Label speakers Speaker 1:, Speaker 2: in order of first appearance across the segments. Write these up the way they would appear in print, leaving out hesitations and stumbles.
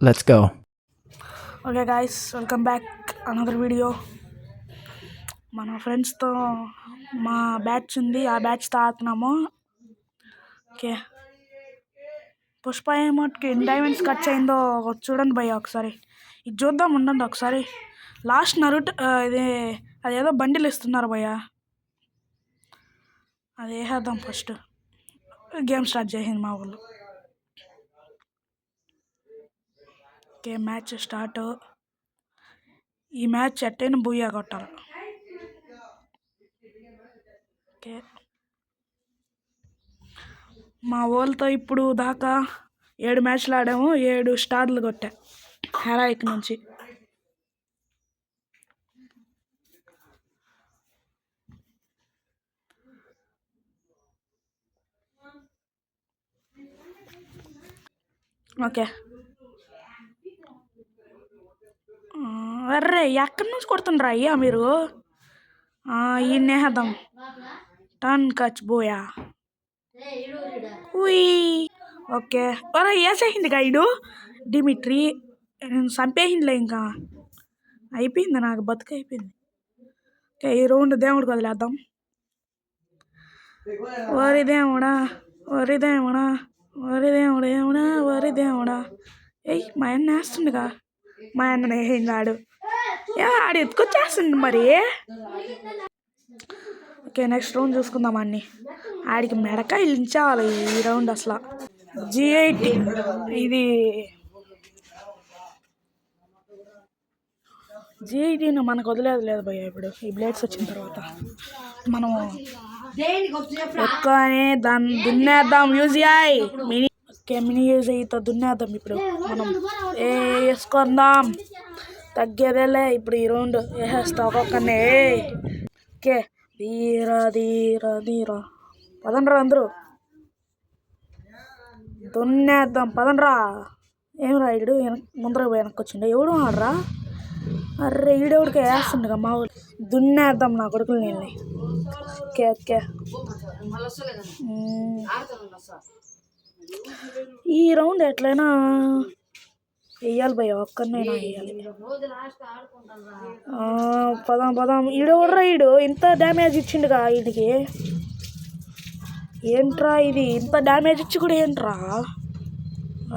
Speaker 1: Let's go.
Speaker 2: Okay guys, welcome back another video. మన ఫ్రెండ్స్తో మా బ్యాచ్ ఉంది, ఆ బ్యాచ్తో ఆడుతున్నాము. ఓకే, పుష్ప ఏమోట్కి ఎన్ని డైమండ్స్ ఖర్చు అయిందో చూడండి భయ్య ఒకసారి. ఇది చూద్దాం, ఉండండి ఒకసారి. లాస్ట్ నరుట్ ఇది అదేదో బండిలు ఇస్తున్నారు భయ్య, అది వేసేద్దాం. ఫస్ట్ గేమ్ స్టార్ట్ చేసింది మా వాళ్ళు. Okay, match start. ఈ మ్యాచ్ ఎట్టైనా బూయా కొట్టాలి. ఓకే, మా వాళ్ళతో ఇప్పుడు దాకా 7 మ్యాచ్లు ఆడాము, 7 స్టార్లు కొట్టా హెరాయిక్ నుంచి. ఓకే, అర్రే ఎక్కడి నుంచి కొడుతుండ్రా అయ్యా మీరు? ఈయన్నేద్దాం, టర్న్ కచ్ బోయా. ఓకే, ఒరే వేసేసింది గైడు డిమిట్రీ, నేను చంపేసిందిలే, ఇంకా అయిపోయింది, నాకు బతుకు అయిపోయింది. ఓకే, ఈ రౌండ్ దేవుడికి వదిలేద్దాం. వరి దేవుడా, వరి దేవుడా, వరి దేవుడు ఏముడా, వరి దేవుడా. ఏయ్, మా అన్న వేస్తుండగా, మా అన్న వేసిందాడు, ఆడు ఎత్తుకొచ్చేస్తుంది మరి. ఓకే, నెక్స్ట్ రౌండ్ చూసుకుందాం. ఆడికి మెడకాయలు ఇచ్చేవాలి ఈ రౌండ్ అసలు. G8 ఇది G8 మనకు వదిలేదు లేదు భయ్య. ఇప్పుడు ఈ బ్లేడ్స్ వచ్చిన తర్వాత మనం ఎక్కువనే దాన్ని దున్నేద్దాం. UGI mini. ఓకే, మినీ యూజీఐతో దున్నేద్దాం. ఇప్పుడు మనం వేసుకుందాం, తగ్గేదేలే. ఇప్పుడు ఈ రౌండ్ వేసేస్తా ఒక్కొక్కనే. ఓకే, ధీరా ధీరా ధీరా, పదండ్రా అందరూ దున్నేద్దాం, పదండ్రా. ఏం రా ఈడు ముందర వెనక్కి వచ్చిండే, ఎవడు ఆడరా? అర్రే ఈడెవడికి వేస్తుండగా మా ఊరు. దున్నేద్దాం నా కొడుకులు నేను. ఓకే ఓకే, ఈ రౌండ్ ఎట్లయినా వెయ్యాలి భయ్య, ఒక్కరినైనా వేయాలి. పదాం పదాం. ఈడెవడ్రా ఈడు ఇంత డ్యామేజ్ ఇచ్చిండుగా వీడికి? ఏంట్రా ఇది, ఇంత డ్యామేజ్ ఇచ్చి కూడా ఏంట్రా?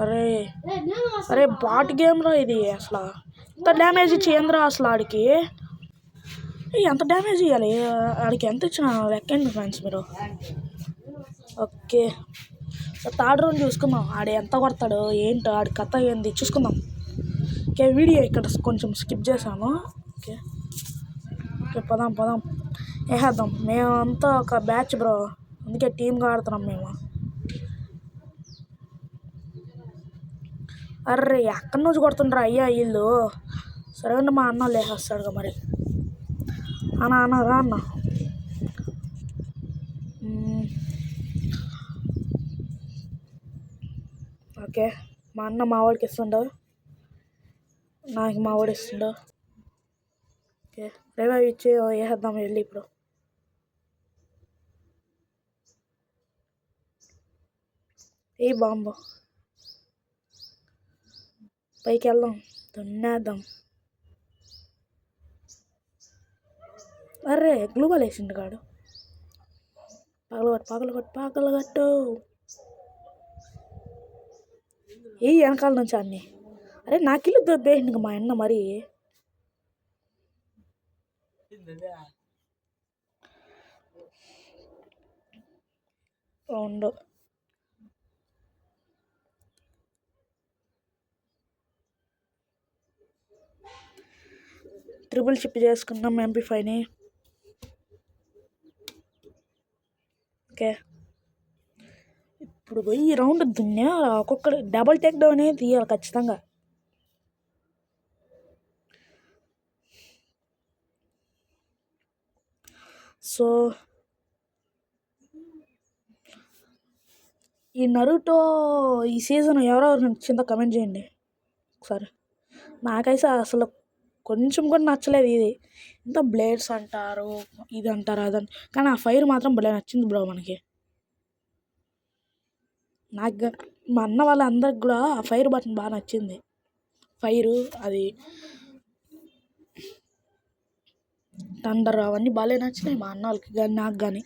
Speaker 2: అరే అరే, బాట్ గేమ్ రా ఇది. అసలు ఇంత డ్యామేజ్ ఇచ్చి ఏంద్రా అసలు ఆడికి? ఎంత డ్యామేజ్ ఇవ్వాలి ఆడికి? ఎంత ఇచ్చిన లెక్కండి ఫ్రెండ్స్ మీరు. ఓకే, థర్డ్ రౌండ్ చూసుకుందాం. ఆడు ఎంత కొడతాడు ఏంటో, ఆడి కథ ఏంది చూసుకుందాం. ఓకే, వీడియో ఇక్కడ కొంచెం స్కిప్ చేసాము. ఓకే ఓకే, పదాం పదాం, వేసేద్దాం. మేమంతా ఒక బ్యాచ్ బ్రో, అందుకే టీమ్గా ఆడుతున్నాం మేము. అర్రే ఎక్కడి నుంచి కొడుతుండ్రా అయ్యా వీళ్ళు? సరే అండి, మా అన్న లేసేస్తాడుగా మరి. అన్న రా అన్న. ఓకే, మా అన్న మా వాడికి ఇస్తుండవు, నాకు మా వాడు ఇస్తుండవు. ఓకే, రివైవ్ ఇచ్చి వేసేద్దాం వెళ్ళి. ఇప్పుడు ఏ బాంబు, పైకి వెళ్దాం, దున్నేద్దాం. అర్రే గ్లూబాల్ వేసిండు కాడు. పగలగొట్టు పగలగొట్టు పగలగొట్టు. ఏ వెనకాల నుంచి అన్నీ. అరే నాకిల్లు దొబ్బేసిండు మా అన్న మరి. ఉండు, ట్రిపుల్ చిప్ చేసుకున్నాం MP5ని. ఓకే, ఇప్పుడు పోయి ఈ రౌండ్ దున్నే ఒక్కొక్కరు డబల్ టేక్ డౌన్ తీయాలి ఖచ్చితంగా. సో ఈ నరుటో ఈ సీజన్ ఎవరెవరు నచ్చిందో కమెంట్ చేయండి ఒకసారి. నాకైతే అసలు కొంచెం కూడా నచ్చలేదు ఇది. ఇంత బ్లేడ్స్ అంటారు, ఇది అంటారు, అదని, కానీ ఆ ఫైర్ మాత్రం భలే నచ్చింది బ్రో మనకి. నాకు మా అన్న వాళ్ళందరికి కూడా ఆ ఫైర్ బటన్ బాగా నచ్చింది. ఫైరు అది థండర్ అవన్నీ బాగా నచ్చినాయి మా అన్న వాళ్ళకి కానీ నాకు కానీ.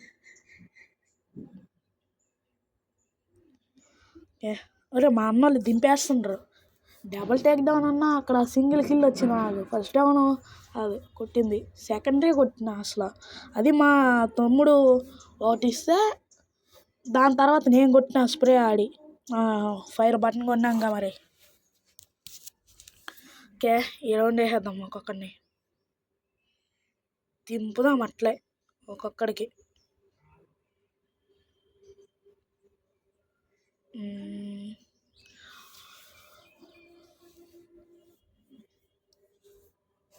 Speaker 2: అరే మా అన్న వాళ్ళు దింపేస్తుండ్రు. డబుల్ టేక్ డౌన్ అన్నా అక్కడ సింగిల్ కిల్ వచ్చింది నాకు. ఫస్ట్ డౌన్ అది కొట్టింది, సెకండరీ కొట్టిన అసలు. అది మా తమ్ముడు ఒకటి ఇస్తే దాని తర్వాత నేను కొట్టిన స్ప్రే ఆడి ఫైర్ బటన్ కొన్నాక మరి. ఓకే, ఈ రౌండ్ వేసేద్దాం ఒక్కొక్కడిని, దింపుదాం అట్లే ఒక్కొక్కడికి.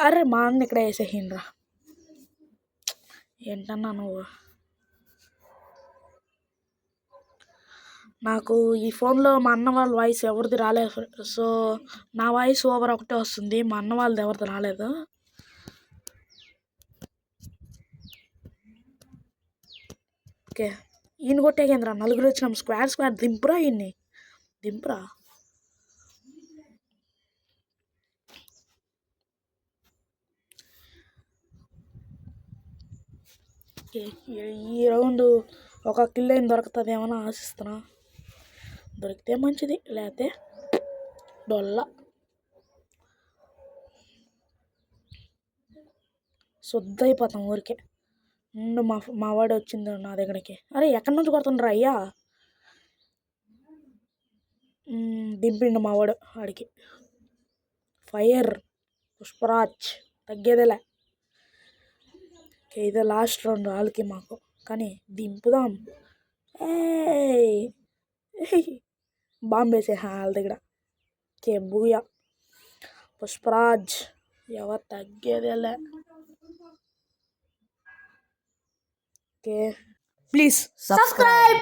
Speaker 2: అరే మా అన్న ఇక్కడ వేసేసిండ్రా. ఏంటన్నా నువ్వు, నాకు ఈ ఫోన్లో మా అన్న వాళ్ళ వాయిస్ ఎవరిది రాలేదు. సో నా వాయిస్ ఓవర్ ఒకటే వస్తుంది, మా అన్న వాళ్ళది ఎవరిది రాలేదు. ఓకే, ఈయన కొట్టేకేంద్రా, నలుగురు వచ్చినాం. స్క్వాడ్ దింపురా, ఈయన్ని దింపురా. ఓకే, ఈ రౌండ్ ఒక కిల్ అయిన దొరుకుతుందేమో ఆశిస్తున్నా. దొరికితే మంచిది, లేకపోతే డొల్ల. శుద్ధ అయిపోతాం ఊరికే. ముందు మా వాడు వచ్చింది నా దగ్గరికి. అరే ఎక్కడి నుంచి కొడుతుండ్రా అయ్యా. దింపిండు మా వాడు ఆడికి. ఫైర్ పుష్పరాజ్ తగ్గేదేలే. ఓకే, ఇదే లాస్ట్ రౌండ్ వాళ్ళకి మాకు, కానీ దింపుదాం. బాంబు వేసేహా వాళ్ళ దగ్గర. ఓకే, బూయా పుష్పరాజ్, ఎవరు తగ్గేదేలే. Okay, please subscribe.